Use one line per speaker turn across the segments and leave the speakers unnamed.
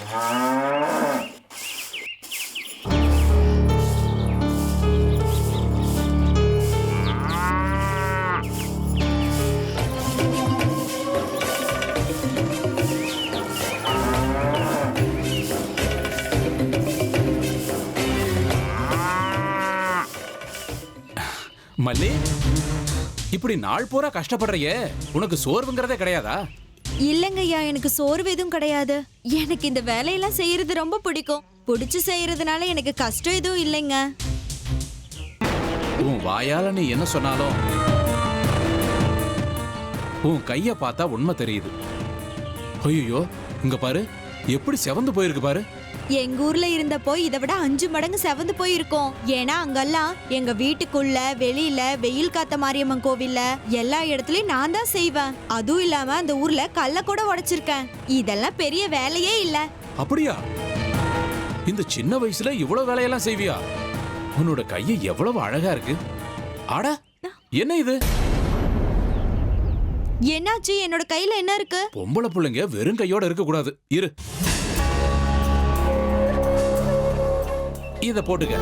மல்லி, இப்படி நாள் பூரா கஷ்டப்படுறியே, உனக்கு சோர்வுங்கிறதே கிடையாதா?
இல்லங்கய்யா, எனக்கு சோர்வு எதுவும் கிடையாது. எனக்கு இந்த வேலையெல்லாம் செய்யறது ரொம்ப பிடிக்கும். பிடிச்சு செய்யறதுனால எனக்கு கஷ்டம் எதுவும் இல்லைங்க.
உன் வாயால நீ என்ன சொன்னாலும் உன் கைய பார்த்தா உண்மை தெரியுது. ஐயோ, இங்க பாரு, எப்படி செவந்து போயிருக்கு பாரு.
எங்க ஊர்ல இருந்தப்போ இதை விட 5 மடங்கு செவந்து போயிருக்கோம். ஏன்னா அங்கெல்லாம் எங்க வீட்டுக்குள்ள வெளியில வெயில் காத்த மாரியம்மன் கோவில்ல எல்லா இடத்துலயும் நான் தான் செய்வேன். அதுவும் இல்லாம அந்த ஊர்ல கல்ல கூட உடைச்சிருக்கேன். இதெல்லாம் பெரிய வேலையே இல்ல.
அப்படியா? இந்த சின்ன வயசுல இவ்வளவு வேலையெல்லாம் செய்வியா? உன்னோட கைய எவ்வளவு அழகா இருக்கு. அட, என்ன இது?
என்னாச்சு? என்னோட கையில என்ன இருக்கு?
பொம்பளை பிள்ளைங்க வெறும் கையோட இருக்க கூடாது. இரு, இத போட்டுக்க.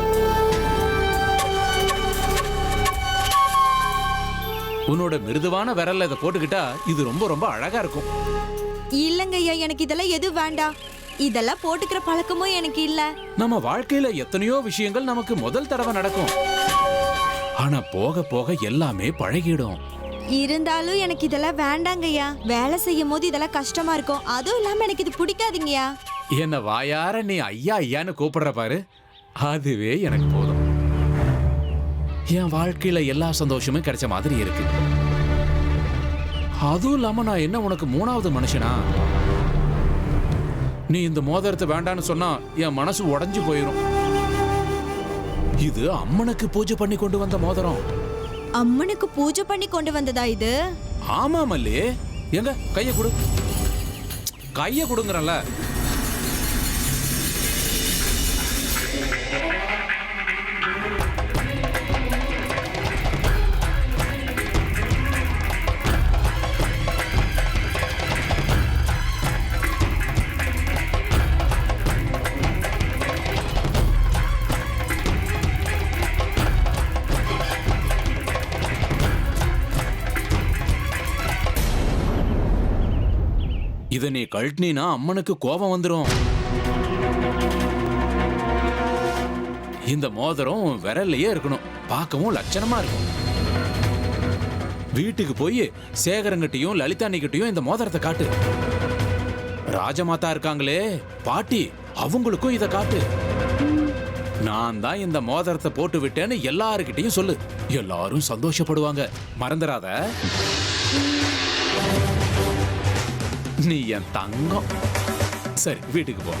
உன்னோட மிருதுவான விரல்ல இத போட்டுக்கிட்டா இது ரொம்ப ரொம்ப அழகா இருக்கும்.
இல்லங்கய்யா, எனக்கு இதெல்லாம் எதுவும் வேண்டாம். இதெல்லாம் போட்டுக்கிற பழக்கமும் எனக்கு இல்ல.
நம்ம வாழ்க்கையில எத்தனையோ விஷயங்கள் நமக்கு முதல் தடவை நடக்கும். ஆனா போக போக எல்லாமே பழகிடும்.
இருந்தாலும் எனக்கு இதெல்லாம் வேண்டாங்கய்யா. வேலை செய்யும் போது இதெல்லாம் கஷ்டமா இருக்கும். அதுவும் இல்லாம எனக்கு இது பிடிக்காதுங்கய்யா.
என்ன வாயார நீ ஐயா ஐயான்னு கூப்பிடுற பாரு, அதுவே எனக்கு போதும். என் வாழ்க்கையில எல்லா சந்தோஷமும் கிடைச்ச மாதிரி இருக்கு. அதுவும் இல்லாம நான் என்ன உனக்கு 3வது மனுஷனா? நீ இந்த மோதிரத்தை வேண்டான்னு சொன்னா என் மனசு உடைஞ்சு போயிரும். இது அம்மனுக்கு பூஜை பண்ணி கொண்டு வந்த மோதிரம்.
அம்மனுக்கு பூஜை பண்ணி கொண்டு வந்ததா இது?
ஆமா மல்லி, எங்க கைய கொடு. கைய கொடுங்கறல. இத நீ கழட்டினா அம்மனுக்கு கோபம் வந்துரும். இந்த மோதிரம் விரல்லையே இருக்கணும். பார்க்கவும் லட்சணமா இருக்கும். வீட்டுக்கு போய் சேகரங்கிட்டையும் லலிதாண்ணிக்கிட்டையும் இந்த மோதிரத்தை காட்டு. ராஜமாதா இருக்காங்களே பாட்டி, அவங்களுக்கும் இத காட்டு. நான் தான் இந்த மோதிரத்தை போட்டு விட்டேன்னு எல்லாருக்கிட்டையும் சொல்லு. எல்லாரும் சந்தோஷப்படுவாங்க. மறந்துடாத. நீ என் தங்கம். சரி, வீட்டுக்கு போ.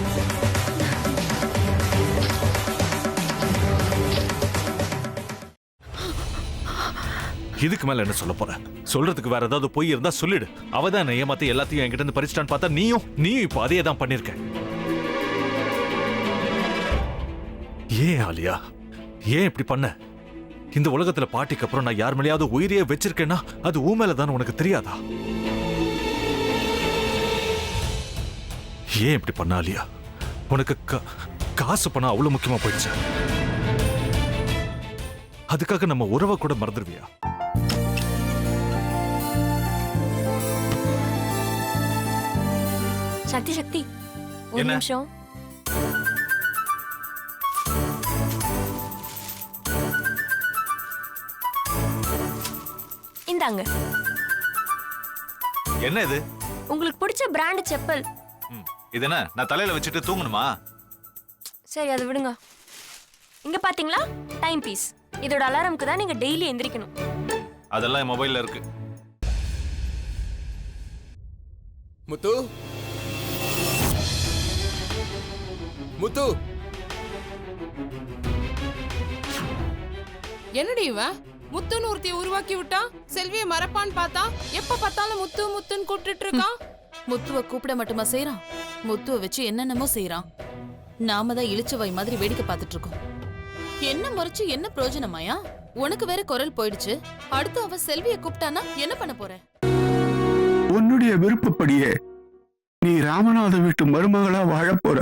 இதுக்கு மேல என்ன சொல்ல போற? சொல்றதுக்கு வேற ஏதாவது பொய் இருந்தா சொல்லிடு. அவதான் ஏமாத்தி எல்லாத்தையும் என்கிட்ட இருந்து பறிச்சிட்டான்னு பார்த்தா நீயும் இப்ப அதே தான் பண்ணிருக்க. ஏன் ஆலியா, ஏன் இப்படி பண்ண? இந்த உலகத்துல பாட்டிக்கு அப்புறம் நான் யார் மேலேயாவது உயிரையே வச்சிருக்கேன்னா அது ஊ மேலதான் உனக்கு தெரியாதா? ஏன் இப்படி பண்ண ஆலியா? உனக்கு காசு பணம் அவ்வளவு முக்கியமா போயிடுச்சு. அதுக்காக நம்ம உறவை கூட மறந்துடுவியா?
சக்தி சக்தி, ஒரு நிமிஷம். இந்தாங்க.
என்ன இது?
உங்களுக்கு பிடிச்ச பிராண்ட் செப்பல்.
இது என்ன, நான் தலையில வச்சுட்டு தூங்கணுமா?
சரி, அதை விடுங்க. இங்க பாத்தீங்களா, டைம் பீஸ். இதோட அலாரம்க்கு தான் நீங்க டெய்லி எந்திரிக்கணும்.
அதெல்லாம் என் மொபைல்ல இருக்கு.
முத்து, முத்து,
என்னடி இவன் முத்துன்னு ஒருத்திய உருவாக்கி விட்டா? செல்வியை மறப்பான்னு பார்த்தா எப்ப பார்த்தாலும் முத்து முத்துன்னு கூப்பிட்டு இருக்கான்.
முத்துவ கூப்பிட மட்டுமா செய்யறான்? முத்துவ வச்சு என்னென்னமோ செய்யறான். நாம தான் இளிச்சவாய் மாதிரி வேடிக்கை பார்த்துட்டு இருக்கோம். என்ன முறைச்சு என்ன பிரயோஜனமாயா? உனக்கு வேற குரல் போயிடுச்சு. அடுத்து அவ செல்வியை கூப்பிட்டானா என்ன பண்ண போற?
உன்னுடைய விருப்பப்படியே நீ ராமநாத வீட்டு மருமகளா வாழப் போற.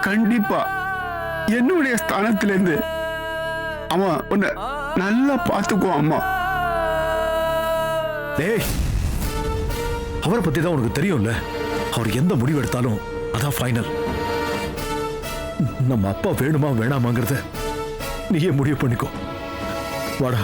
கண்டிப்பா என்னுடைய ஸ்தானத்திலிருந்து அவன் உன்னை நல்லா பார்த்துக்குவான் அம்மா.
டேய், அவரை பத்தி தான் உனக்கு தெரியும்ல. அவர் எந்த முடிவு எடுத்தாலும் அதான் ஃபைனல். நம்ம அப்பா வேணுமா வேணாமாங்கிறத நீயே முடிவு பண்ணிக்கோ. வாடா.